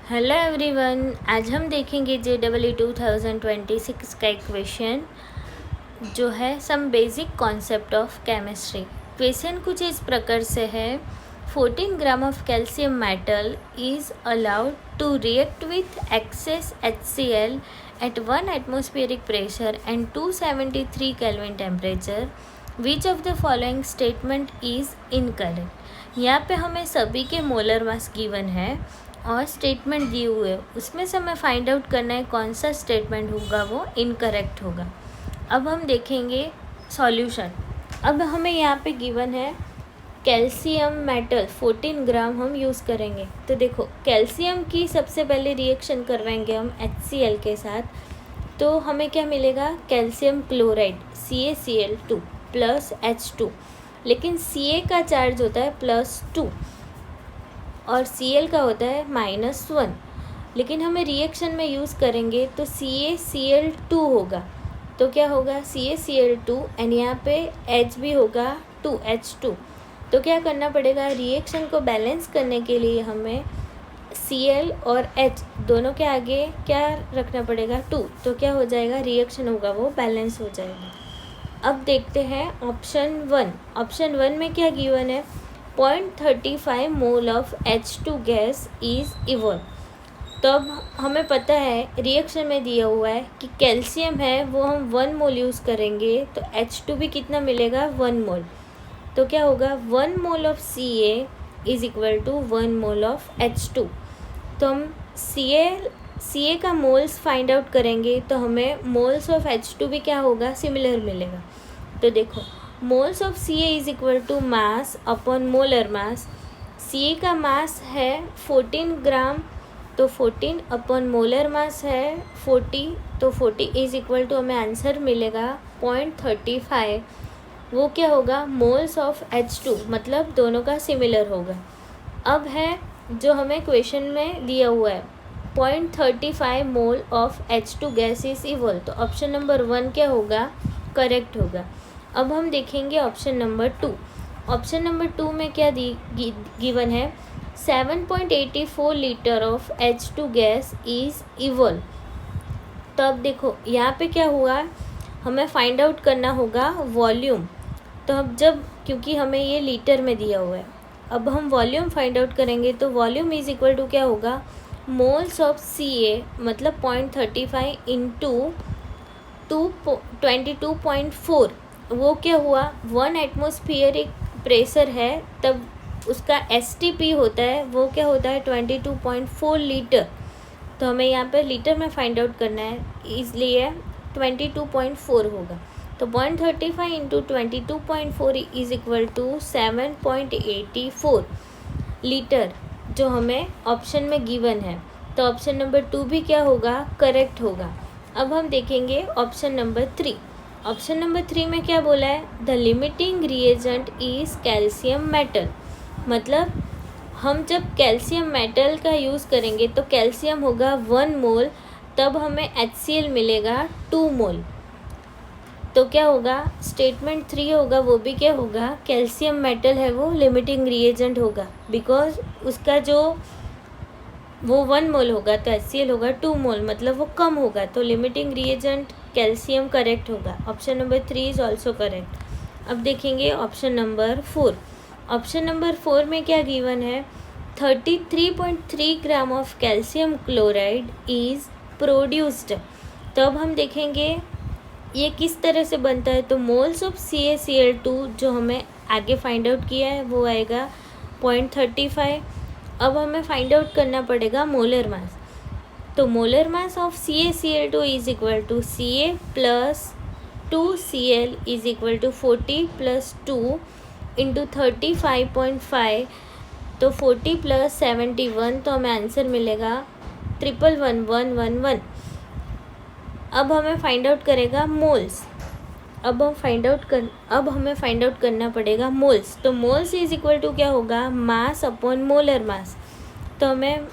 Hello everyone, आज हम देखेंगे JEE 2026 का एक क्वेश्चन जो है some basic concept of chemistry. Question कुछ इस प्रकार से है, 14 gram of calcium metal is allowed to react with excess HCl at 1 atmospheric pressure and 273 kelvin temperature. Which of the following statement is incorrect. यहाँ पे हमें सभी के मोलर मास गिवन है और स्टेटमेंट दिए हुए, उसमें से हमें फाइंड आउट करना है कौन सा स्टेटमेंट होगा वो इनकरेक्ट होगा। अब हम देखेंगे सॉल्यूशन। अब हमें यहाँ पे गिवन है कैल्शियम मेटल 14 ग्राम हम यूज़ करेंगे। तो देखो, कैल्शियम की सबसे पहले रिएक्शन करवाएंगे हम HCl के साथ, तो हमें क्या मिलेगा, calcium chloride CaCl2 plus H2। लेकिन Ca का चार्ज होता है +2 और Cl का होता है -1, लेकिन हमें रिएक्शन में यूज़ करेंगे तो CaCl2 होगा। तो क्या होगा, CaCl2 एंड यहाँ पे H भी होगा 2H2। तो क्या करना पड़ेगा, रिएक्शन को बैलेंस करने के लिए हमें Cl और H दोनों के आगे क्या रखना पड़ेगा, 2। तो क्या हो जाएगा, रिएक्शन होगा वो बैलेंस हो जाएगा। अब देखते हैं ऑप्शन 1। ऑप्शन 1 में क्या गिवन है, 0.35 मोल of H2 gas is evolve. तो अब हमें पता है रिएक्शन में दिया हुआ है कि कैल्शियम है वो हम 1 मोल यूज़ करेंगे तो H2 भी कितना मिलेगा, 1 मोल। तो क्या होगा, 1 mole of Ca is equal to 1 mole of H2। तो हम Ca का मोल्स फाइंड आउट करेंगे तो हमें मोल्स ऑफ H2 भी क्या होगा, सिमिलर मिलेगा। तो देखो, moles of Ca is equal to mass upon molar mass. Ca का मास है 14 ग्राम, तो 14 अपॉन मोलर मास है 40, तो 40 इज इक्वल टू हमें आंसर मिलेगा 0.35। वो क्या होगा, मोल्स ऑफ H2, मतलब दोनों का सिमिलर होगा। अब है जो हमें क्वेश्चन में दिया हुआ है 0.35 मोल of H2 gas is evolve. तो ऑप्शन नंबर 1 क्या होगा, करेक्ट होगा। अब हम देखेंगे ऑप्शन नंबर 2। ऑप्शन नंबर 2 में क्या गिवन है, 7.84 litre of H2 gas is evolve. तो अब देखो यहाँ पे क्या हुआ, हमें फाइंड आउट करना होगा वॉल्यूम। तो अब क्योंकि हमें ये लीटर में दिया हुआ है, अब हम वॉल्यूम फाइंड आउट करेंगे तो वॉल्यूम इज इक्वल टू क्या होगा, मोल्स ऑफ Ca मतलब 0.35 इंटू 22.4, वो क्या हुआ, 1 एटमॉस्फेरिक प्रेशर है तब उसका STP होता है, वो क्या होता है 22.4 लीटर। तो हमें यहाँ पर लीटर में फाइंड आउट करना है, इसलिए 22.4 होगा। तो 0.35 into 22.4 is equal to 7.84 litre, जो हमें ऑप्शन में गिवन है। तो ऑप्शन नंबर 2 भी क्या होगा, करेक्ट होगा। अब हम देखेंगे ऑप्शन नंबर 3। ऑप्शन नंबर 3 में क्या बोला है, the limiting reagent is calcium metal. मतलब हम जब कैल्शियम मेटल का यूज़ करेंगे तो कैल्शियम होगा 1 मोल, तब हमें HCl मिलेगा 2 मोल। तो क्या होगा, स्टेटमेंट 3 होगा, वो भी क्या होगा, कैल्शियम मेटल है वो लिमिटिंग रिएजेंट होगा, बिकॉज उसका जो वो 1 मोल होगा तो HCl होगा 2 मोल, मतलब वो कम होगा। तो लिमिटिंग रिएजेंट कैल्शियम करेक्ट होगा। Option number 3 is also correct. अब देखेंगे ऑप्शन नंबर 4। ऑप्शन नंबर 4 में क्या गिवन है, 33.3 ग्राम of calcium chloride is produced. तो अब हम देखेंगे ये किस तरह से बनता है। तो मोल्स ऑफ CaCl2 जो हमें आगे फाइंड आउट किया है वो आएगा 0.35। अब हमें फाइंड आउट करना पड़ेगा मोलर मास। तो molar mass of CaCl2 is equal to Ca plus 2Cl is equal to 40 plus 2 into 35.5। तो 40 प्लस 71, तो हमें आंसर मिलेगा 11111। अब हमें फाइंड आउट करेगा मोल्स। अब हमें फाइंड आउट करना पड़ेगा मोल्स। तो मोल्स इज इक्वल टू क्या होगा, मास अपॉन मोलर मास। तो हमें